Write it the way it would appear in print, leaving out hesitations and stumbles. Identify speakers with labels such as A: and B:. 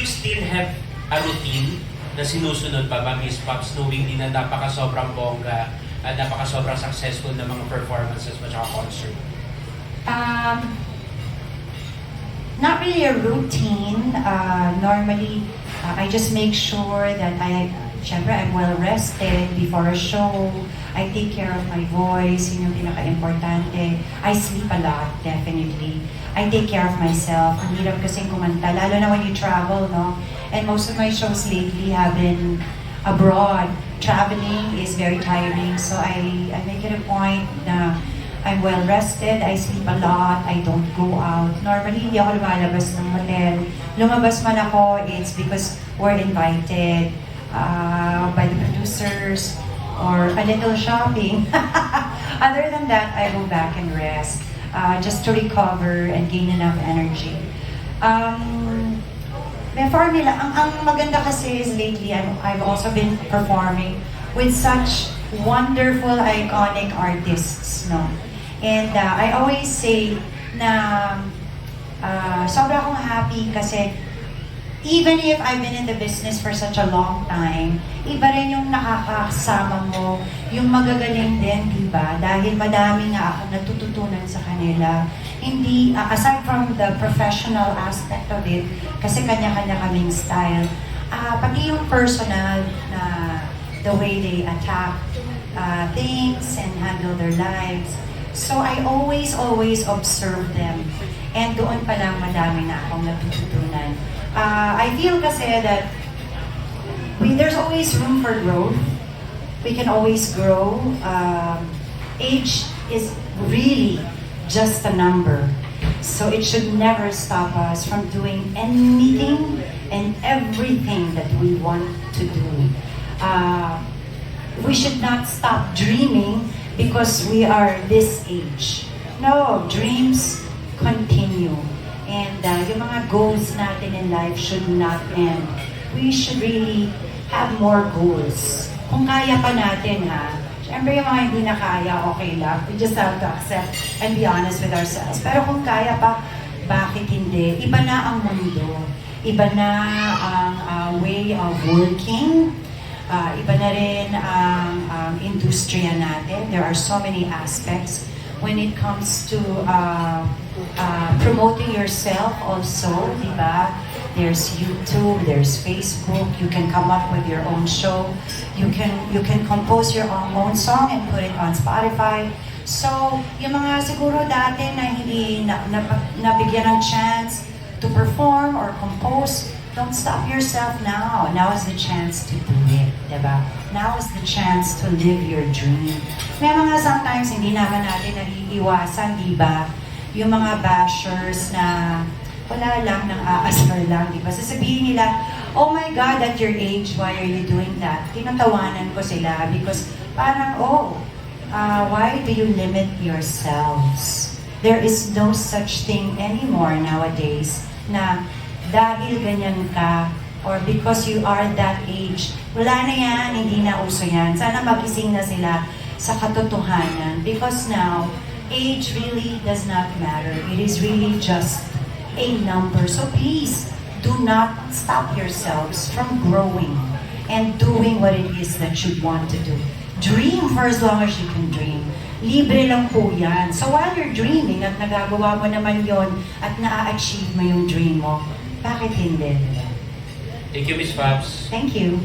A: still have a routine na sinusunod pa ba, Miss Pops, knowing din na napaka-sobrang bongga at napaka-sobrang successful na mga performances at saka concert?
B: Not really a routine. Normally, I just make sure that syempre, I'm well rested before a show. I take care of my voice, yun yung pinaka-importante. I sleep a lot, definitely. I take care of myself. Ang hirap kasing kumanta, lalo na when you travel, no? And most of my shows lately have been abroad. Traveling is very tiring, so I make it a point na I'm well rested, I sleep a lot, I don't go out. Normally, hindi ako lumalabas ng hotel. Lumabas man ako, it's because we're invited by the producers or a little shopping. Other than that, I go back and rest just to recover and gain enough energy. May formula. Ang maganda kasi is lately, I've also been performing with such wonderful, iconic artists, no? And I always say na sobra akong happy kasi even if I've been in the business for such a long time, iba rin yung nakakasama mo, yung magagaling din, di ba? Dahil madami nga ako natututunan sa kanila. Hindi, aside from the professional aspect of it, kasi kanya-kanya kaming style, pati yung personal na the way they attack things and handle their lives. So I always observe them. And doon pa lang madami na akong natututunan. I feel kasi that there's always room for growth. We can always grow. Age is really just a number. So it should never stop us from doing anything and everything that we want to do. We should not stop dreaming because we are this age. No, dreams continue. And yung mga goals natin in life should not end. We should really have more goals. Kung kaya pa natin, ha? Siyempre yung mga hindi na kaya, okay lang. We just have to accept and be honest with ourselves. Pero kung kaya pa, bakit hindi? Iba na ang mundo. Iba na ang way of working. Iba na rin ang industriya natin. There are so many aspects when it comes to promoting yourself also, di ba? There's YouTube, there's Facebook, you can come up with your own show, you can compose your own song and put it on Spotify. So, yung mga siguro dati na hindi nabigyan ng chance to perform or compose, don't stop yourself now. Now is the chance to do it, diba? Now is the chance to live your dream. May mga sometimes hindi naman natin naiiwasan, diba? Yung mga bashers na wala lang, nang aasar lang, diba? Sasabihin nila, oh my God, at your age, why are you doing that? Tinatawanan ko sila because parang, why do you limit yourselves? There is no such thing anymore nowadays na dahil ganyan ka or because you are that age, wala na yan, hindi na uso yan. Sana magising na sila sa katotohanan because now, age really does not matter. It is really just a number. So please, do not stop yourselves from growing and doing what it is that you want to do. Dream for as long as you can dream. Libre lang po yan. So while you're dreaming at nagagawa mo naman yon at na-achieve mo yung dream mo, bakit hindi?
A: Thank you, Miss Pops.
B: Thank you.